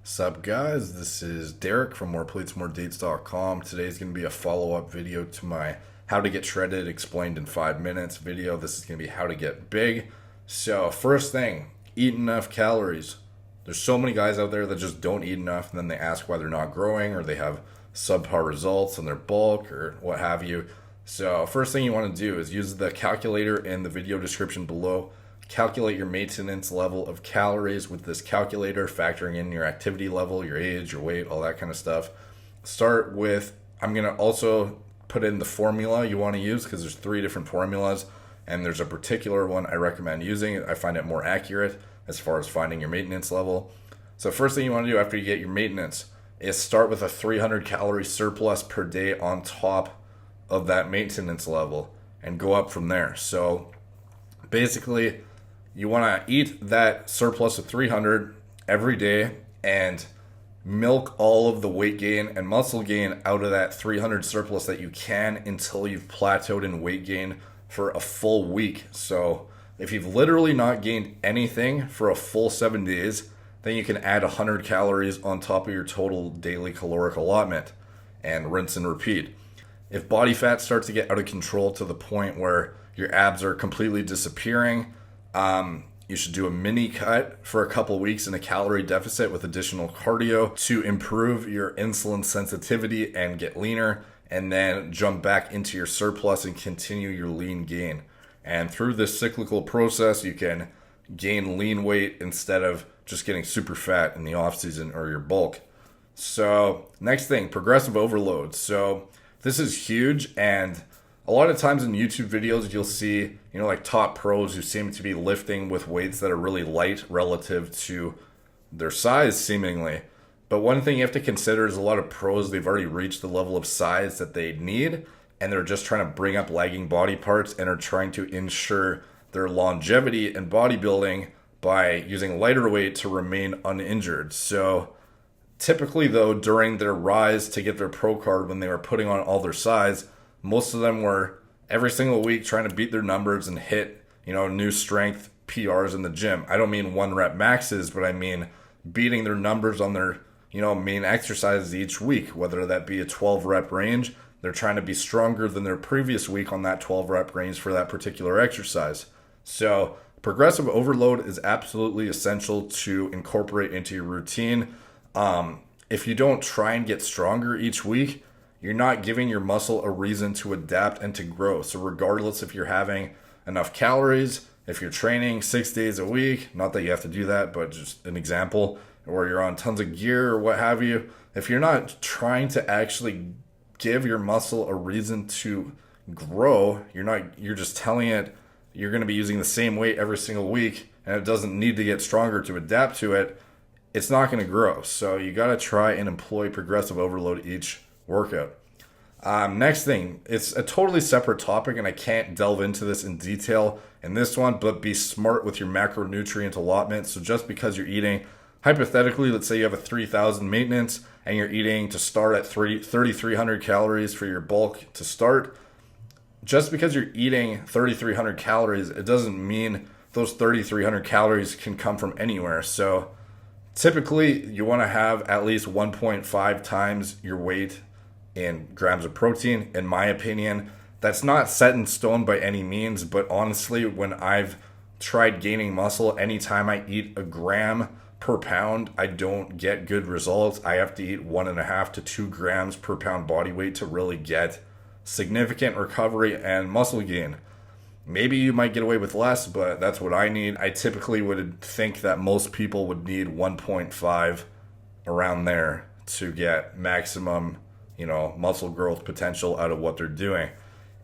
Sup guys, this is Derek from moreplatesmoredates.com. Today's going to be a follow-up video to my how to get shredded explained in 5 minutes video. This is going to be how to get big. So first thing, eat enough calories. There's so many guys out there that just don't eat enough, and then they ask why they're not growing or they have subpar results in their bulk or what have you. So first thing you want to do is use the calculator in the video description below. Calculate your maintenance level of calories with this calculator, factoring in your activity level, your age, your weight, all that kind of stuff. Start with, I'm going to also put in the formula you want to use because there's 3 different formulas and there's a particular one I recommend using. I find it more accurate as far as finding your maintenance level. So first thing you want to do after you get your maintenance is start with a 300 calorie surplus per day on top of that maintenance level and go up from there. So basically, you want to eat that surplus of 300 every day and milk all of the weight gain and muscle gain out of that 300 surplus that you can until you've plateaued in weight gain for a full week. So if you've literally not gained anything for a full 7 days, then you can add 100 calories on top of your total daily caloric allotment and rinse and repeat. If body fat starts to get out of control to the point where your abs are completely disappearing, you should do a mini cut for a couple weeks in a calorie deficit with additional cardio to improve your insulin sensitivity and get leaner, and then jump back into your surplus and continue your lean gain. And through this cyclical process, you can gain lean weight instead of just getting super fat in the off season or your bulk. So next thing, progressive overload. So this is huge, and a lot of times in YouTube videos, you'll see, like top pros who seem to be lifting with weights that are really light relative to their size, seemingly. But one thing you have to consider is a lot of pros, they've already reached the level of size that they need, and they're just trying to bring up lagging body parts and are trying to ensure their longevity in bodybuilding by using lighter weight to remain uninjured. So typically, though, during their rise to get their pro card, when they were putting on all their size, most of them were every single week trying to beat their numbers and hit, new strength PRs in the gym. I don't mean 1 rep maxes, but I mean beating their numbers on their, main exercises each week, whether that be a 12 rep range. They're trying to be stronger than their previous week on that 12 rep range for that particular exercise. So progressive overload is absolutely essential to incorporate into your routine. If you don't try and get stronger each week, you're not giving your muscle a reason to adapt and to grow. So regardless if you're having enough calories, if you're training 6 days a week, not that you have to do that, but just an example, or you're on tons of gear or what have you, if you're not trying to actually give your muscle a reason to grow, you're just telling it you're going to be using the same weight every single week and it doesn't need to get stronger to adapt to it, it's not going to grow. So you got to try and employ progressive overload each workout. Next thing, it's a totally separate topic and I can't delve into this in detail in this one, but be smart with your macronutrient allotment. So just because you're eating, hypothetically, let's say you have a 3,000 maintenance and you're eating to start at 3,300 calories for your bulk to start, just because you're eating 3,300 calories, it doesn't mean those 3,300 calories can come from anywhere. So typically, you want to have at least 1.5 times your weight in grams of protein, in my opinion. That's not set in stone by any means, but honestly, when I've tried gaining muscle, anytime I eat a gram per pound, I don't get good results. I have to eat 1.5 to 2 grams per pound body weight to really get significant recovery and muscle gain. Maybe you might get away with less, but that's what I need. I typically would think that most people would need 1.5 around there to get maximum, muscle growth potential out of what they're doing.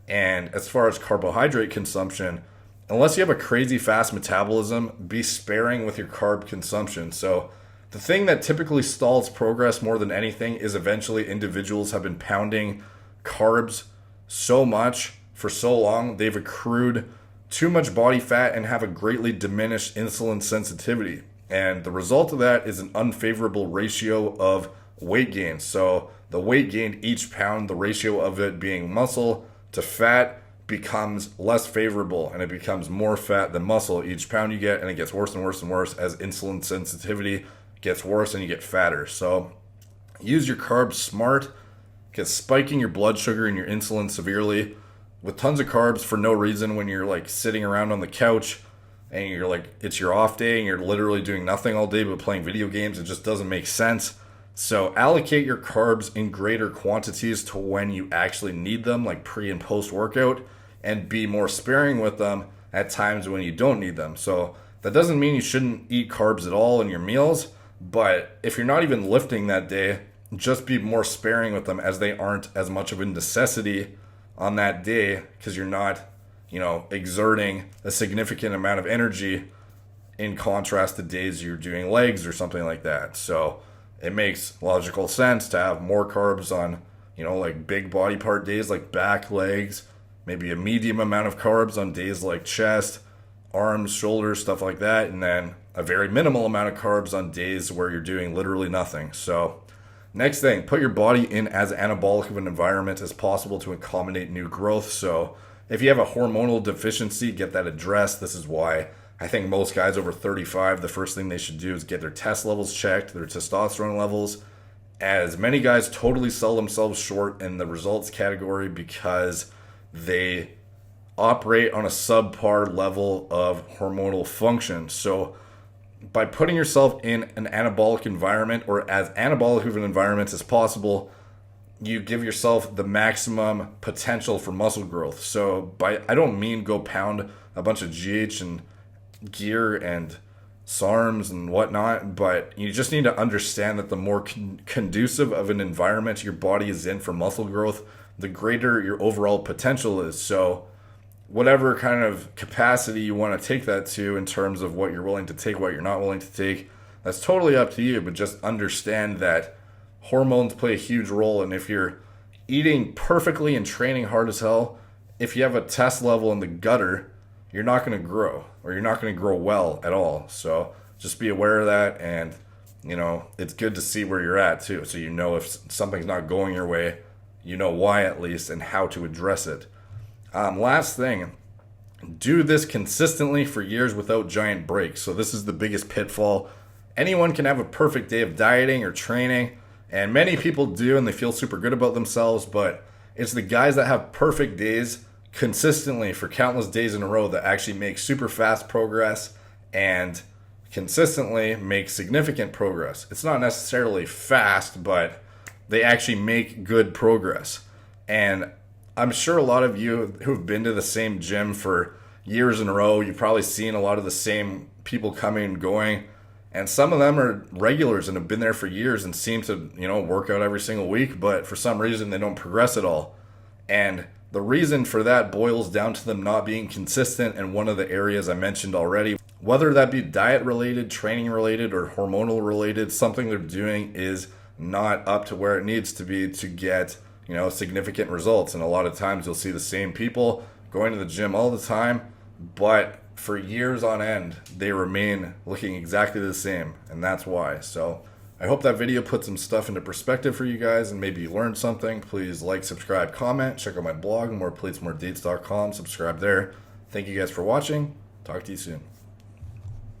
And as far as carbohydrate consumption, unless you have a crazy fast metabolism, be sparing with your carb consumption. So the thing that typically stalls progress more than anything is eventually individuals have been pounding carbs so much for so long, they've accrued too much body fat and have a greatly diminished insulin sensitivity. And the result of that is an unfavorable ratio of weight gain. So the weight gained each pound, the ratio of it being muscle to fat, becomes less favorable and it becomes more fat than muscle each pound you get, and it gets worse and worse and worse as insulin sensitivity gets worse and you get fatter. So use your carbs smart, because spiking your blood sugar and your insulin severely with tons of carbs for no reason when you're like sitting around on the couch and you're like, it's your off day and you're literally doing nothing all day but playing video games, it just doesn't make sense. So allocate your carbs in greater quantities to when you actually need them, like pre and post workout, and be more sparing with them at times when you don't need them. So that doesn't mean you shouldn't eat carbs at all in your meals, but if you're not even lifting that day, just be more sparing with them, as they aren't as much of a necessity on that day, because you're not, exerting a significant amount of energy in contrast to days you're doing legs or something like that. So it makes logical sense to have more carbs on, like big body part days like back, legs, maybe a medium amount of carbs on days like chest, arms, shoulders, stuff like that, and then a very minimal amount of carbs on days where you're doing literally nothing. So next thing, put your body in as anabolic of an environment as possible to accommodate new growth. So if you have a hormonal deficiency, get that addressed. This is why I think most guys over 35, the first thing they should do is get their test levels checked, their testosterone levels, as many guys totally sell themselves short in the results category because they operate on a subpar level of hormonal function. So by putting yourself in an anabolic environment, or as anabolic of an environment as possible, you give yourself the maximum potential for muscle growth. So I don't mean go pound a bunch of GH and gear and SARMs and whatnot, but you just need to understand that the more conducive of an environment your body is in for muscle growth, the greater your overall potential is. So whatever kind of capacity you want to take that to in terms of what you're willing to take, what you're not willing to take, that's totally up to you. But just understand that hormones play a huge role. And if you're eating perfectly and training hard as hell, if you have a test level in the gutter, you're not going to grow, or you're not going to grow well at all. So just be aware of that. And, it's good to see where you're at too. So if something's not going your way, you know why at least, and how to address it. Last thing, do this consistently for years without giant breaks. So this is the biggest pitfall. Anyone can have a perfect day of dieting or training, and many people do, and they feel super good about themselves, but it's the guys that have perfect days consistently for countless days in a row that actually make super fast progress and consistently make significant progress. It's not necessarily fast, but they actually make good progress. And I'm sure a lot of you who've been to the same gym for years in a row, you've probably seen a lot of the same people coming and going. And some of them are regulars and have been there for years and seem to, work out every single week, but for some reason they don't progress at all. And the reason for that boils down to them not being consistent in one of the areas I mentioned already. Whether that be diet related, training related, or hormonal related, something they're doing is not up to where it needs to be to get significant results. And a lot of times you'll see the same people going to the gym all the time, but for years on end, they remain looking exactly the same. And that's why. So I hope that video put some stuff into perspective for you guys, and maybe you learned something. Please like, subscribe, comment, check out my blog, moreplates.com. Subscribe there. Thank you guys for watching. Talk to you soon.